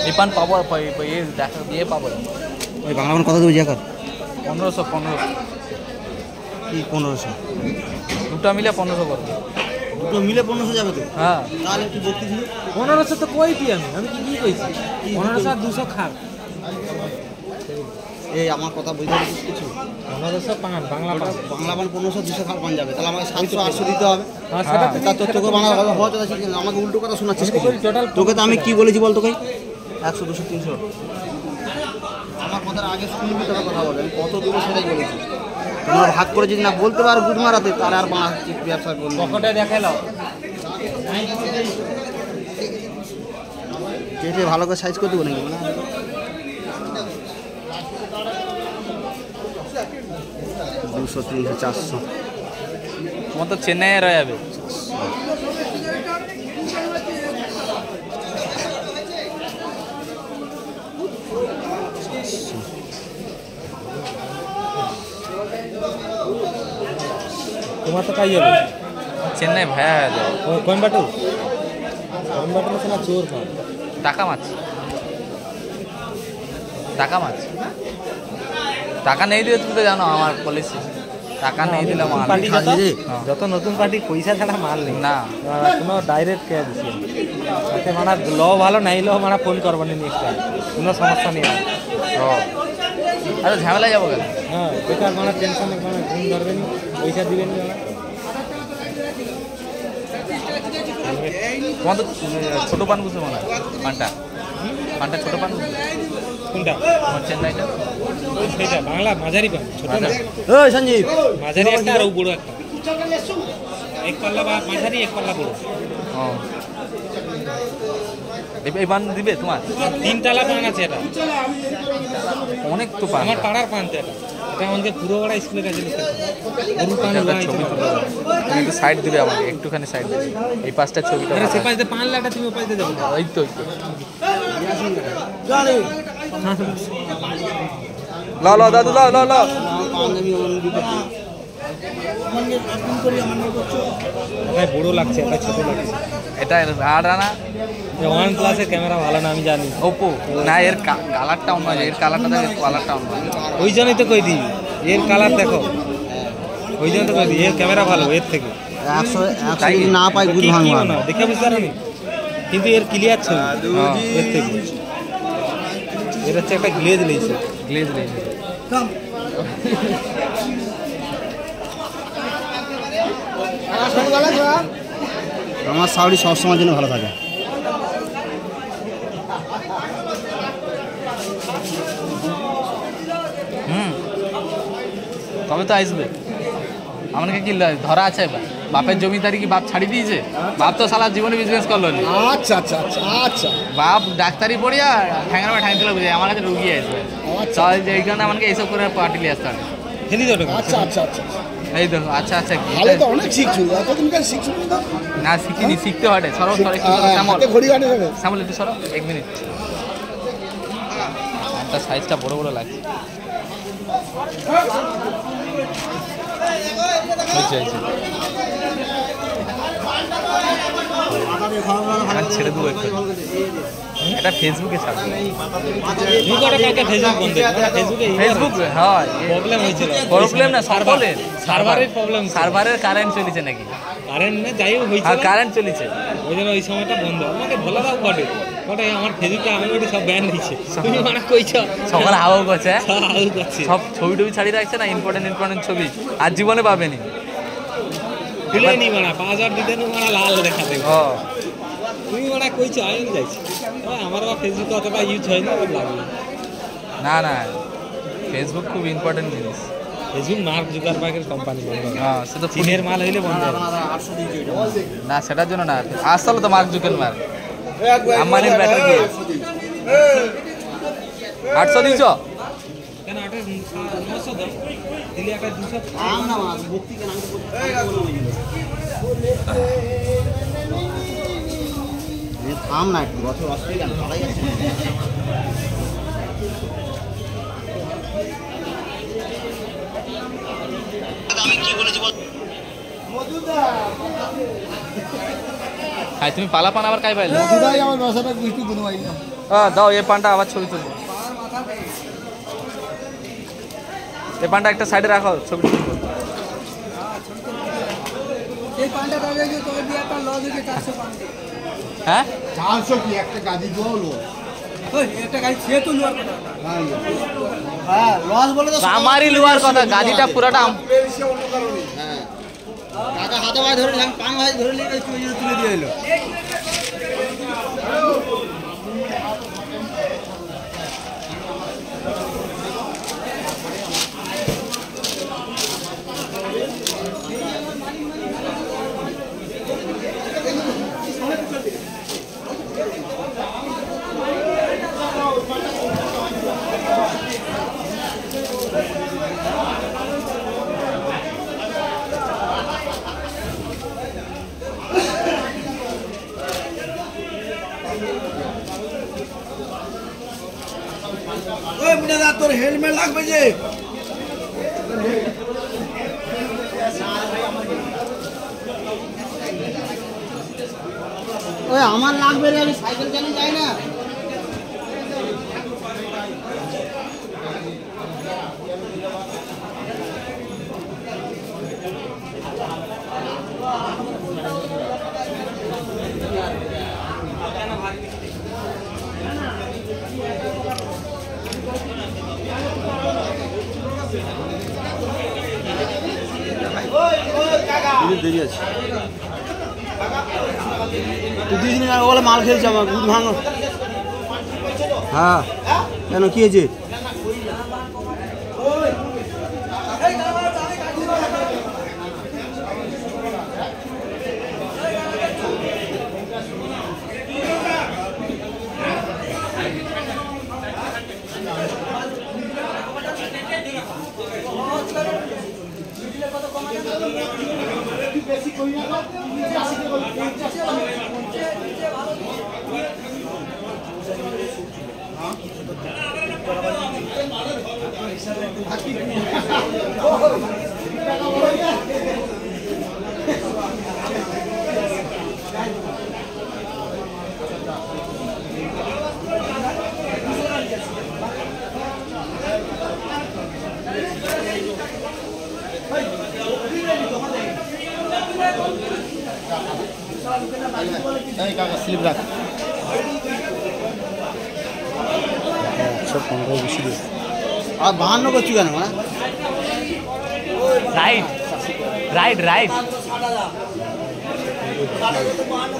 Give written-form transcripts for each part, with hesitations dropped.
এই পান পাবো, ইয়ে পাবো। ওই বাংলা পান কত দেবো জাকার? 1500 কি 1500? দুটো মিলে 1500 করবো। দুটো মিলে 1500 যাবে তো? হ্যাঁ তাহলে একটু বক্তি ছিল। 1500 তো কইছি আমি কি কইছি? 1500 আর 200 খাক। এই আমার কথা বুঝতে পারছিস কিছু? 1500 পান বাংলা পান, বাংলা পান 1500 200 খাল পান যাবে, তাহলে আমাকে 700 800 দিতে হবে। হ্যাঁ সেটা তা তোকে বাংলা হওয়া কথা শিখে আমাকে উল্টো কথা শোনাচ্ছিস কি? টোটাল তোকে তো আমি কি বলেছি বল তোকে? 100 200 300 আমার কথার আগে শুনবি তোর কথা বলে। আমি কত দেবো সেটাই বলেছি। তোমরা ভাগ করে যদি না বলতে পারো গুড মারাতে, তার আর বাংলা ব্যবসা করবো। পকেটে দেখাইলো কেটে ভালো করে সাইজ করে দেবো নাকি? 200 300 400 তোমার তো চেন্নাইয়ে রয়ে যাবে। তোমার তো কাই যাবে চেন্নাই ভায়া হয়ে যাবে। কোয়েম্বাটুর শোনা চোর পান। টাকা মাছ, টাকা মাছ, টাকা নেই দিলে তুমি তো জানো আমার পলিসি, টাকা নেই দিলে মাল পার্টি হ্যাঁ। যত নতুন পার্টি পয়সা ছাড়া মাল নেই না কোনো ডাইরেক্ট কে দিছি তাতে মানে ল ভালো নাই ল মানে ফোন করবানি নেক্সট টাইম কোনো সমস্যা নেই আর। ও আরে ঝামেলা যাবো কেন? হ্যাঁ বেকার মানে টেনশন মানে ঘুম ধরবেন পয়সা দিবেন না। তোমার তো ছোটো পান বুঝতে মনে হয় পানটা, পানটা ছোটো পান বুঝতে কোনটা তোমার চেন্নাইটা? সেটা বাংলা মাঝারি পান, ছোট না ওই সঞ্জীব মাঝারি একটা আর বড় একটা, এক পাল্লা বা মাঝারি এক পাল্লা বড়। ও এই পান দিবে তোমার? 3 তালা পান আছে এটা, অনেক তো পান। আমার পাড়ার পান তো এটা, এটা আমাদের পুরো বড় স্কুলের কাছে লিখে গরুর পান একটা ছবি তুলে দাও। তুমি একটু সাইড দিবে আমাকে, একটুখানি সাইড দিবে এই পাঁচটা ছবিটা। সে পাশে পান লাটা তুমি ওই পাশে যাবে। ওই তো ল ল দাদু ল ল ল বড় লাগছে এটা ছোট লাগছে। এটা 8 আনা ওয়ান প্লাসের ক্যামেরা ভালো না আমি জানি। ওপো না, এর কালারটা অন্য, এর কালারটা দেখো, কালারটা অন্য। ওই জন্যই তো কই দিই এর কালার দেখো, ওই জন্য তো কই দিই এর ক্যামেরা ভালো এর থেকে। 100 যদি না পাই গুড ভাঙবো না দেখে বুঝতে পারোনি, কিন্তু এর ক্লিয়ার ছবি এর থেকে। এর হচ্ছে একটা গ্লেজ লেগেছে, গ্লেজ লেগেছে। আমার শাড়ি সবসময়ের জন্য ভালো থাকে। তবে তো আসবে। আমাকে কি ধরা আছে এবার? বাপের জমিদারি কি বাপ ছাড়ি দিয়েছে? বাপ তো সারা জীবনে বিজনেস করলো না। আচ্ছা আচ্ছা আচ্ছা আচ্ছা বাপ ডাক্তারি পড়িয়া ঠ্যাংরা ঠ্যাং তুলে বুঝে আমার কাছে রুগী আসবে। তাহলে যে এই কারণে আমাকে এইসব করে পার্টি নিয়ে আসতে হবে। খেলি তো আচ্ছা আচ্ছা আচ্ছা এই দেখো আচ্ছা আচ্ছা ভালো তো অনেক শিখছো, এতদিন কাল শিখছো না? না শিখিনি, শিখতে হয়। সরো সরো একটু সরো, শ্যামল ঘড়ি কাটে যাবে। শ্যামল একটু সরো 1 মিনিট। একটা সাইজটা বড় বড় লাগছে। ছেড়ে দেবো একটু, এটা ফেসবুকে ছাড়বো। ফেসবুক হয় প্রবলেম হয়েছিল, প্রবলেম না সার্ভারের, সার্ভারের প্রবলেম, সার্ভারের কারেন্ট চলেছে নাকি? কারেন্ট না যাই হোক হয়েছে, হ্যাঁ কারেন্ট চলেছে ওই জন্য ওই সময়টা বন্ধ। আমাকে বলে দাও কটে কটে আমার ফেসবুকে আমি ওটা সব ব্যান দিয়েছে। তুমি মানে কইছ সকালে হাওয়া করছে, হাউ করছে, সব ছবি টবি ছাড়িয়ে রাখছে না, ইম্পর্টেন্ট ছবি আর জীবনে পাবেনি। খুলে নি মানে 5000 দিতে মানে লাল দেখা দেবে। ও তুমি মানে কইছ আমি যাইছি, আমার বা ফেসবুকে অতটা ইউজ হয় না, লাগবে না না, ফেসবুক খুব ইম্পর্টেন্ট জিনিস। ফেসবুক মার্ক জুকারবার্গের কোম্পানি বন্ধ, হ্যাঁ সে তো চীনের মাল হইলে বন্ধ। না সেটার জন্য না, আসলে তো মার্ক জুকেল মার্ক আম্বানির ব্যাটার কি 800 দিছ কেন 900 দাও দিলে একটা 200 না ভক্তি কেন আমি থাম না একটু বছর অস্ট্রেলিয়া কেন সবাই আছে। আমি কি বলেছি বল মজুদা খাই তুমি পালা পান আবার কাই পাইলে দিদাই আমার ব্যবসাটা কিছু কোনো ভাই না। দাও এই পানটা আবার ছবি তুলবো এই পানটা একটা সাইডে রাখো ছবি তুলবো এই পানটা দাদা যে তোকে দিয়ে একটা লজ হয়েছে 400 পান হ্যাঁ 400 কি একটা গাদি বলো ওই একটা গাড়ি ছেড়ে তো লোয়ার কথা হ্যাঁ লস বলে তো আমারই লোয়ার কথা গাড়িটা পুরাটা হ্যাঁ কাকা হাতে ভাই ধরে আমি পান ভাই ধরে নিয়ে তুলে দিয়ে এলো ওই মুন্না তোর হেলমেট লাগবে যে ওই আমার লাগবে রে আমি সাইকেল চালিয়ে যাই না দেরি আছে তুই দিন বলে মাল খেয়েছি আমার দুধ ভাঙো হ্যাঁ কেন কি হয়েছে স্লিপ রাখ 115 বেশি আর 52 করছি কেন হ্যাঁ right right right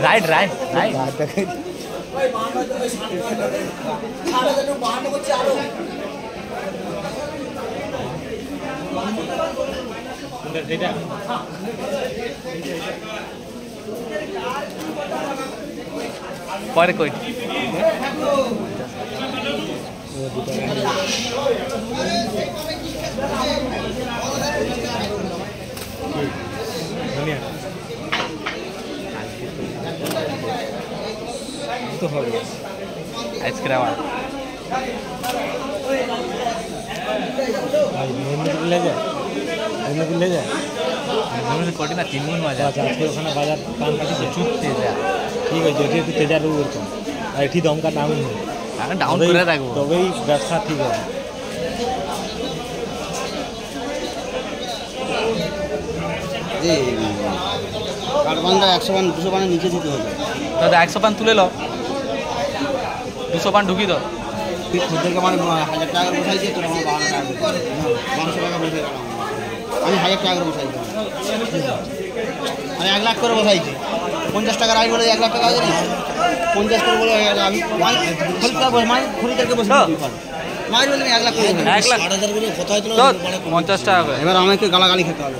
right right right ওই 52 করছে আরো এটা পরে কই তো হবে আইসক্রিম ले जाए ले जाए কোটি না 3 গুণ মজা আচ্ছা আজকে ওখানে বাজার পান কাটিছে চুপ তেজা ঠিক আছে যদি একটু তেজার ওরকম আর এটি দমকা ডাউন নেই আমি ডাউন করে রাখবো তবেই ব্যবসা ঠিক হবে কাঠবান্ডা 100 পান 200 পানের নিচে দিতে হবে দাদা 100 পান তুলে লো 200 পান ঢুকি দাও তুই খুদেরকে মানে 1000 টাকা করে বসাইছি তোর আমার 12 টাকা 1200 টাকা বসে গেলাম আমি 1000 টাকা করে বসাইছি আমি 1 লাখ করে বসাইছি 50 টাকা রাইড বলে 1 লাখ টাকা আছে না 50 করে বলে আমি খরিদার বলে মানে খরিদারকে বসে দিই মাইর বলে 1 লাখ করে 1 লাখ 8000 করে কথা হইতো 50 টাকা করে এবার আমাকে গালাগালি খেতে হবে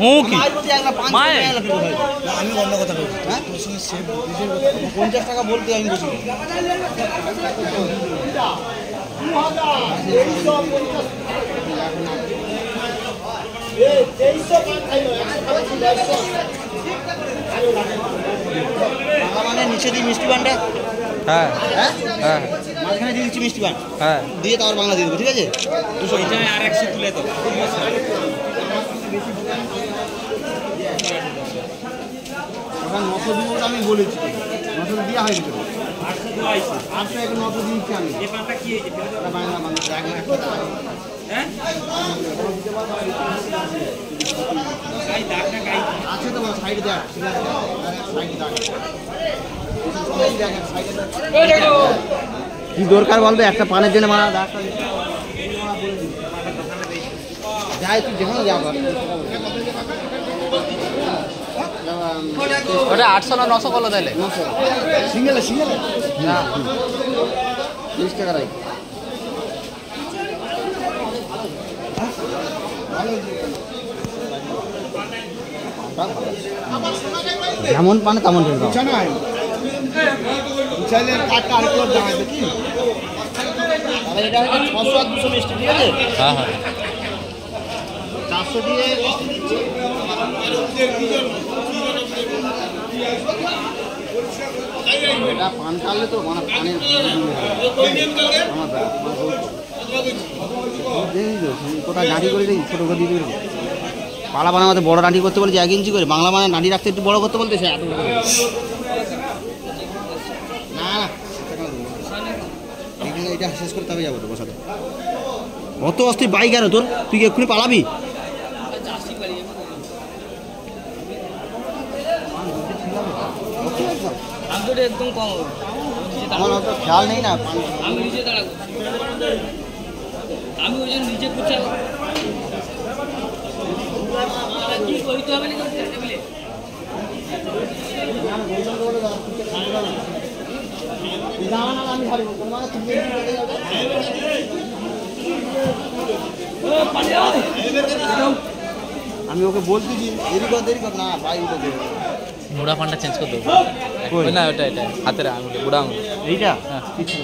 ও কি মাইর বলতে 1 লাখ 5 মায়ের? টাকা আমি অন্য কথা বলছি হ্যাঁ তোর সঙ্গে সেভ 50 টাকা বলতে আমি বসি মানে নিচে দিই মিষ্টি পানটা হ্যাঁ হ্যাঁ হ্যাঁ মাঝখানে দিয়ে দিচ্ছি মিষ্টি পান হ্যাঁ দিয়ে তারপর বাংলা দিয়ে দেবো ঠিক আছে 200 এটা আর 100 তুলে দাও এখন 900 দিব বলে আমি বলেছি 900 দেওয়া হয়নি তো 800 এখন 900 দিচ্ছি আমি এই পাঁচটা কি হয়েছে বাংলা বাংলা এক লাখ হ্যাঁ আছে তো সাইডে দেখ কি দরকার বলবে একটা পানের জন্য মারা ডাক্তার যাই তুই যেখানে যা ওটা 800 না 900 করলো তাহলে সিঙ্গেলে সিঙ্গেলে না 30 টাকা রাখ যেমন পানে তেমন রেট দাও চাইলে কাটটা আর একটু দাম আছে কি তাহলে এটা হচ্ছে 600 আর 200 মিষ্টি ঠিক আছে হ্যাঁ হ্যাঁ 400 দিয়ে এটা পান কাটলে তো মানে পানের কোথায় ডাঁটি করে দিই ছোটো করে দিয়ে দেবে পালা বানাতে বড় ডাঁটি করতে বলছে 1 ইঞ্চি করে বাংলা মানে ডাঁটি রাখতে একটু বড় করতে বলতেছে এত না এটা শেষ করতে হবে যাবো তো বসাতে অত অস্থির বাইক আর তোর তুই কি এক্ষুনি পালাবি একদম কম আমার অত খেয়াল নেই না আমি নিজে দাঁড়াবো আমি ওই জন্য নিজে করতে কি করতে হবে না টেবিলে আমি ওকে বলতেছি দেরি কর না ভাই উঠে দেবে মুড়া পানটা চেঞ্জ করে দেবো না ওটা এটা হাতের আঙুলে বুড়া আঙুলে এইটা হ্যাঁ কিছু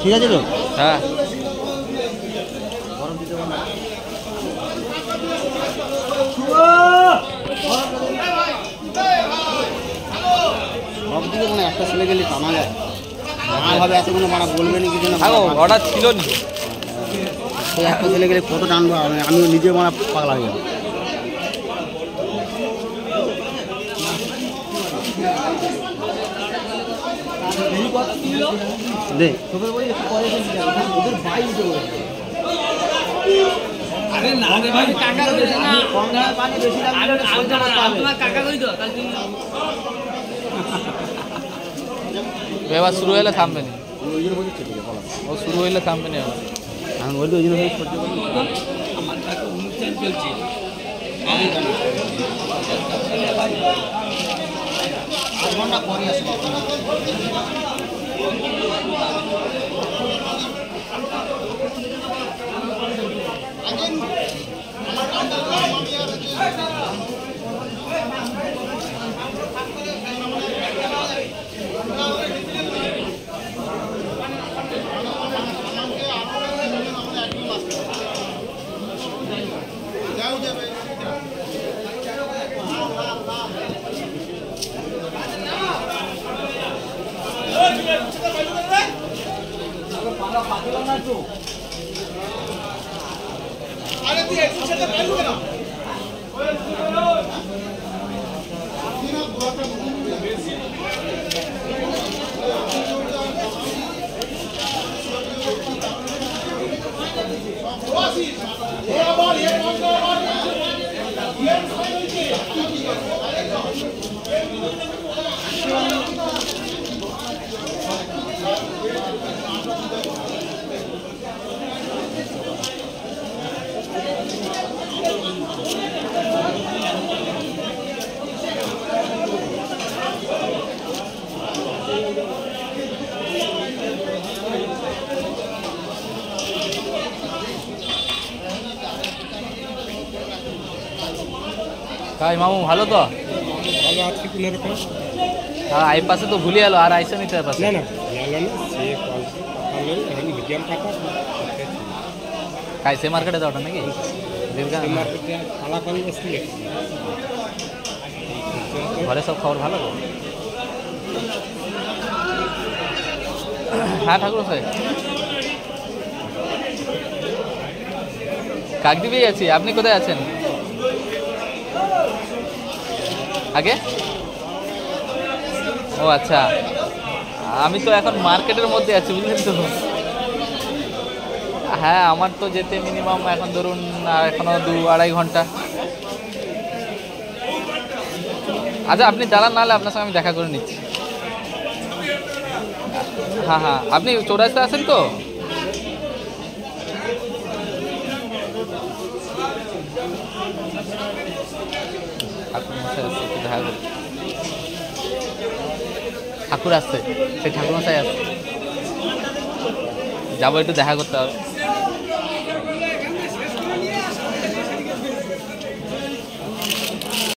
ঠিক আছে তো হ্যাঁ সব দিকে মানে একটা ছেলে গেলে টানা যায় না ভাবে এতগুলো মারা বলবে না কিছু না অর্ডার ছিল নি সেই একটা ছেলে গেলে কত টানবো আমি নিজে মারা পাগলা হয়ে যাবো দে তোকে বলি পরে ওদের বাইক দিতে বলে আরে না রে ভাই টাকা বেশি না কম দামে পানি বেশি দামে তোমার কাকা কই তো কাল তুমি এবার শুরু হলে থামবে না ওই জন্য বলছি ঠিক আছে বলো ও শুরু হলে থামবে না এবার আমি বলছি ওই জন্য সহ্য করি আমার টাকা অনুষ্ঠান চলছে আধ ঘন্টা পরে আসবো কাই মামু ভালো তো ভালো আজকে কোনো রকম হ্যাঁ আই পাশে তো ভুলে গেল আর আইসে নিতে পাশে না না ভালো না সে কোয়ালিটি পাতা মিডিয়াম পাতা কাইসে মার্কেটে তো ওটা নাকি দীর্ঘা- মার্কেটে ফালাফালি আসলে ঘরে সব খবর ভালো তো? হ্যাঁ ঠাকুর সাহেব কাকদ্বীপেই আছি, আপনি কোথায় আছেন? আগে ও আচ্ছা, আমি তো এখন মার্কেটের মধ্যে আছি বুঝলেন তো। হ্যাঁ আমার তো যেতে মিনিমাম এখন ধরুন এখনো 2-2.5 ঘন্টা। আচ্ছা আপনি দাঁড়ান, নাহলে আপনার সঙ্গে আমি দেখা করে নিচ্ছি। হ্যাঁ হ্যাঁ, আপনি চৌরাস্তা আছেন তো? ঠাকুর মশাই আসছে, একটু দেখা করতে। ঠাকুর আসছে, সেই ঠাকুর মশাই আসছে, যাবো একটু দেখা করতে হবে।